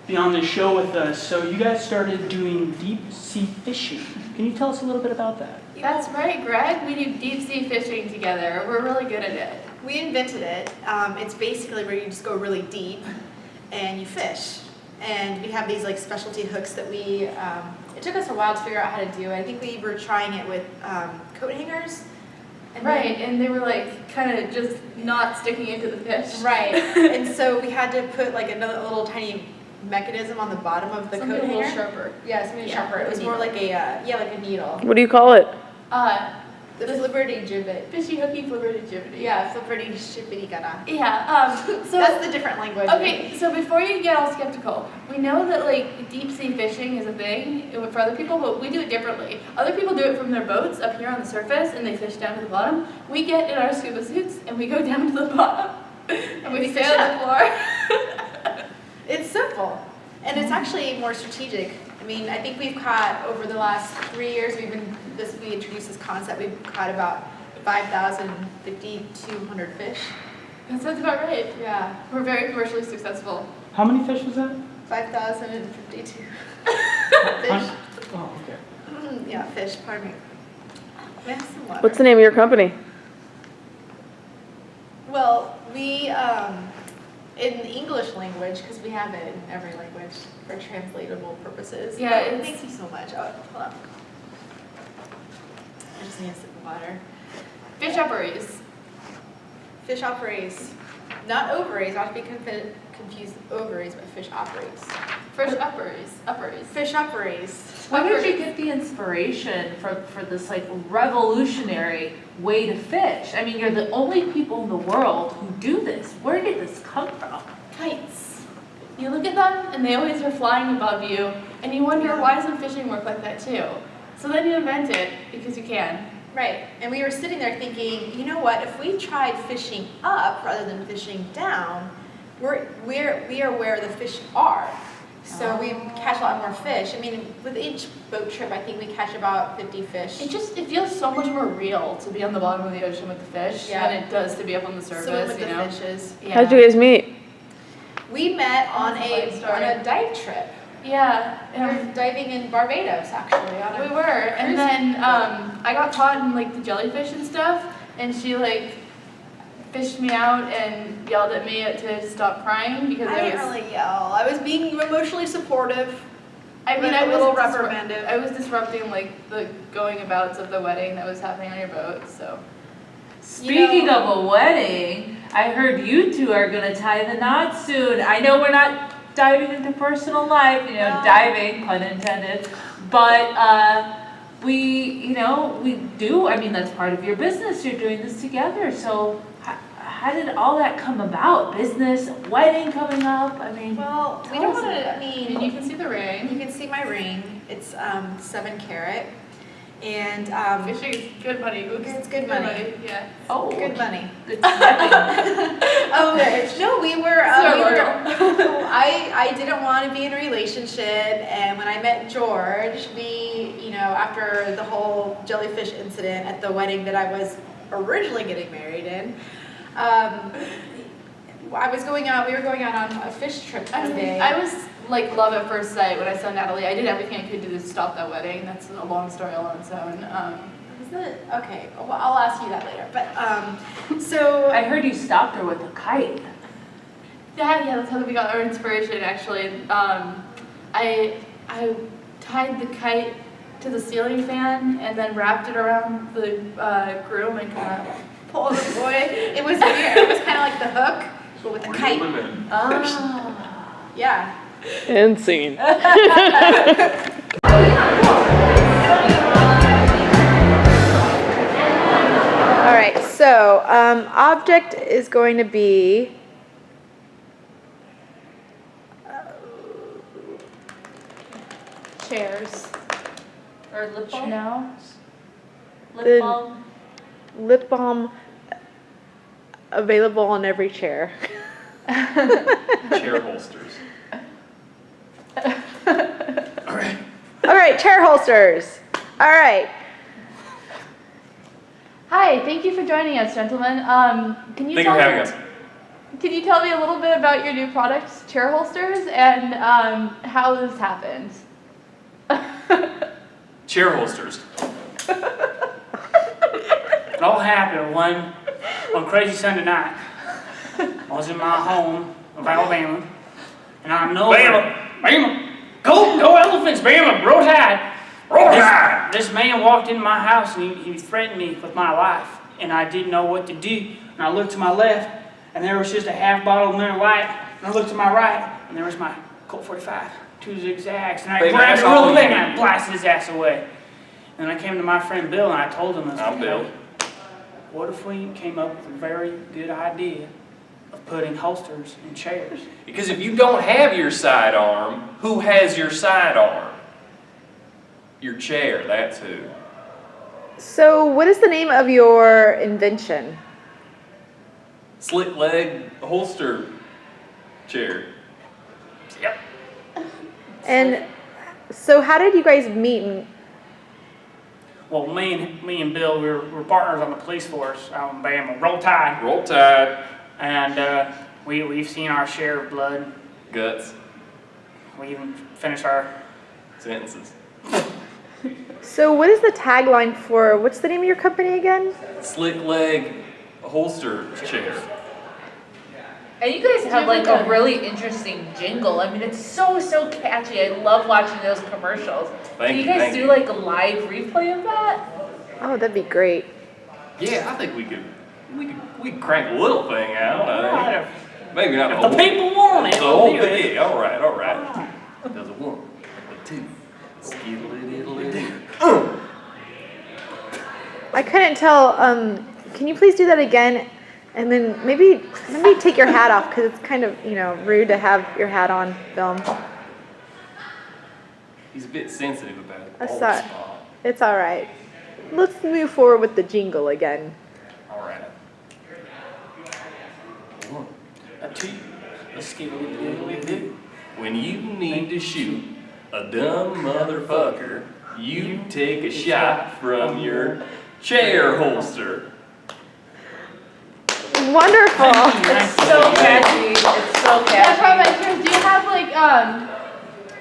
be on this show with us. So you guys started doing deep sea fishing. Can you tell us a little bit about that? That's right, Greg. We do deep sea fishing together. We're really good at it. We invented it. It's basically where you just go really deep and you fish. And we have these like specialty hooks that we, it took us a while to figure out how to do. I think we were trying it with coat hangers. And and they were like kind of just not sticking into the fish. Right, and so we had to put like another little tiny mechanism on the bottom of the Something coat a hanger. little sharper. Yeah, something sharper. It was more like a, like a needle. What do you call it? The flipperty gibbet. Fishy hooky flipperty gibbety. Yeah, flipperty shippity gana. Yeah, so that's the different language. Okay, so before you get all skeptical, we know that like deep sea fishing is a thing for other people, but we do it differently. Other people do it from their boats up here on the surface and they fish down to the bottom. We get in our scuba suits and we go down to the bottom and we stay on the floor. It's simple, and it's actually more strategic. I mean, I think we've caught over the last 3 years. We introduced this concept. We've caught about 5,200 fish. That sounds about right. Yeah, We're very commercially successful. How many fish was that? 5,052 fish. Oh, okay. Yeah, fish. Pardon me. We have some water. What's the name of your company? Well, we in the English language, because we have it in every language for translatable purposes. Yeah, Oh, thank you so much. Oh, hold on. I just need a sip of water. Fish operates. Fish operates, not ovaries, not to be confused with ovaries, but fish operates. Fish operates. Fish operates. Where did you get the inspiration for this like revolutionary way to fish? I mean, you're the only people in the world who do this. Where did this come from? Kites. You look at them and they always are flying above you and you wonder why doesn't fishing work like that too? So then you invent it because you can. Right, and we were sitting there thinking, you know what, if we tried fishing up rather than fishing down, we are where the fish are. So we catch a lot more fish. I mean, with each boat trip, I think we catch about 50 fish. It feels so much more real to be on the bottom of the ocean with the fish than it does to be up on the surface. Swim with you the know? fishes. Yeah. How'd you guys meet? We met on That's a fun story. a dive trip. Yeah. We were diving in Barbados, actually. We were, and then I got caught in like the jellyfish and stuff, and she like fished me out and yelled at me to stop crying because I didn't really yell. I was being emotionally supportive. I mean, but a little reprimanded. I was disrupting like the going abouts of the wedding that was happening on your boat. So Speaking of a wedding, I heard you two are gonna tie the knot soon. I know we're not diving into personal life, diving, pun intended, but we do. I mean, that's part of your business. You're doing this together. So how did all that come about? Business, wedding coming up. I mean, Well, we don't want to. I and mean, you can see the ring. you can see my ring. It's 7 carat, and Fishing is good money. Oops. It's good money. Yeah. oh, good money. good timing. No, we were. Sorry. I didn't want to be in a relationship, and when I met George, after the whole jellyfish incident at the wedding that I was originally getting married in, I was going out. We were going out on a fish trip one day. I was like love at first sight when I saw Natalie. I did everything I could do to stop that wedding. That's a long story all on its own. Is it? Okay, well, I'll ask you that later. But so I heard you stopped her with a kite. Yeah, that's how we got our inspiration actually. I tied the kite to the ceiling fan and then wrapped it around the groom and kind of pulled the boy. It was weird. It was kind of like the hook, but with a kite. Yeah. And scene. All right. So object is going to be. chairs. Or lip balm? No. The- Lip balm? Lip balm available on every chair. Chair holsters. All right. All right, chair holsters. All right. Hi, thank you for joining us, gentlemen. Can you Thank you for having us. Can you tell me a little bit about your new product, chair holsters and how this happened. Chair holsters. It all happened one crazy Sunday night. I was in my home of Alabama, and I know Bama, go Elephants, Bama, roll tide. This man walked into my house and he threatened me with my life, and I didn't know what to do. And I looked to my left, and there was just a half bottle of Miller Lite. And I looked to my right, and there was my Colt 45, 2 zigzags, and I grabbed it real quick and I blasted his ass away. And I came to my friend Bill and I told him, I'm Bill. What if we came up with a very good idea of putting holsters in chairs? Because if you don't have your sidearm, who has your sidearm? Your chair, that's who. So what is the name of your invention? Slick leg holster chair. Yep. And so how did you guys meet? Well, me and Bill, we're partners on the police force out in Bama. Roll Tide. Roll Tide. And we've seen our share of blood. Guts. We even finished our... Sentences. So what is the tagline for, what's the name of your company again? Slick leg holster chair. And you guys have like a really interesting jingle. I mean, it's so catchy. I love watching those commercials. Can you guys do like a live replay of that? Oh, that'd be great. Yeah, I think we could crank a little thing out. I think. Maybe not If the the whole. people want it, The we'll whole do it. thing. All right. There's a 1, a 2, skiddly-diddly-doo. I couldn't tell, can you please do that again? And then maybe take your hat off, because it's kind of, rude to have your hat on film. He's a bit sensitive about it. That's Bald not- spot. It's all right. Let's move forward with the jingle again. All right. 1, A 2, a skiddly-diddly-doo. when you need to shoot a dumb motherfucker, you take a shot from your chair holster. Wonderful. It's so catchy. It's so Yeah, probably. catchy. Here, do you have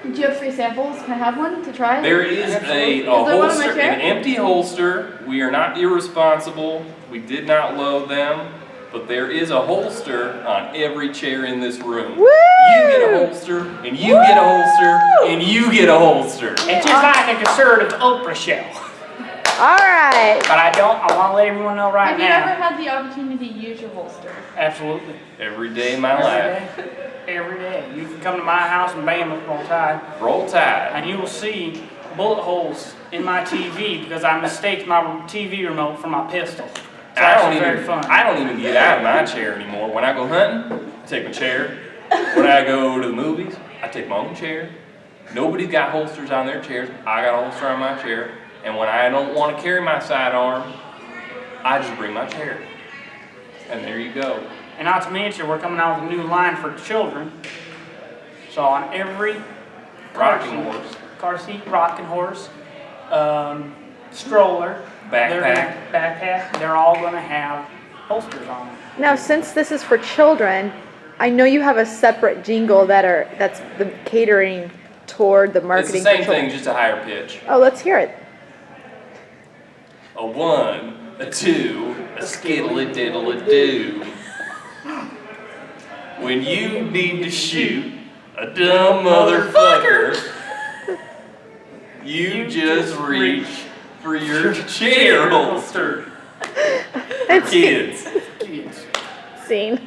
do you have free samples? Can I have one to try? There is a there one on my holster, chair? an empty holster. We are not irresponsible. We did not load them, but there is a holster on every chair in this room. Woo! You get a holster, and you get a holster, and you get a holster. It's just like a conservative Oprah show. All right. But I want to let everyone know right Have you ever now. had the opportunity to use your holster? Absolutely. Every day of my life. Every day. You can come to my house and bam, Roll Tide, Roll Tide. and you will see bullet holes in my TV because I mistaked my TV remote for my pistol. It's actually very fun. I don't even get out of my chair anymore. When I go hunting, I take my chair. When I go to the movies, I take my own chair. Nobody's got holsters on their chairs. I got a holster on my chair. And when I don't want to carry my sidearm, I just bring my chair. And there you go. And not to mention, we're coming out with a new line for children. So on every Rocking horse. car seat, rocking horse, stroller, backpack, they're all going to have holsters on them. Now, since this is for children, I know you have a separate jingle that's the catering toward the It's marketing the for same children. thing, just a higher pitch. Oh, let's hear it. A 1, a 2, a skiddly-diddly-doo. When you need to shoot a dumb motherfucker, you just reach for your chair holster. For kids. Kids. Scene.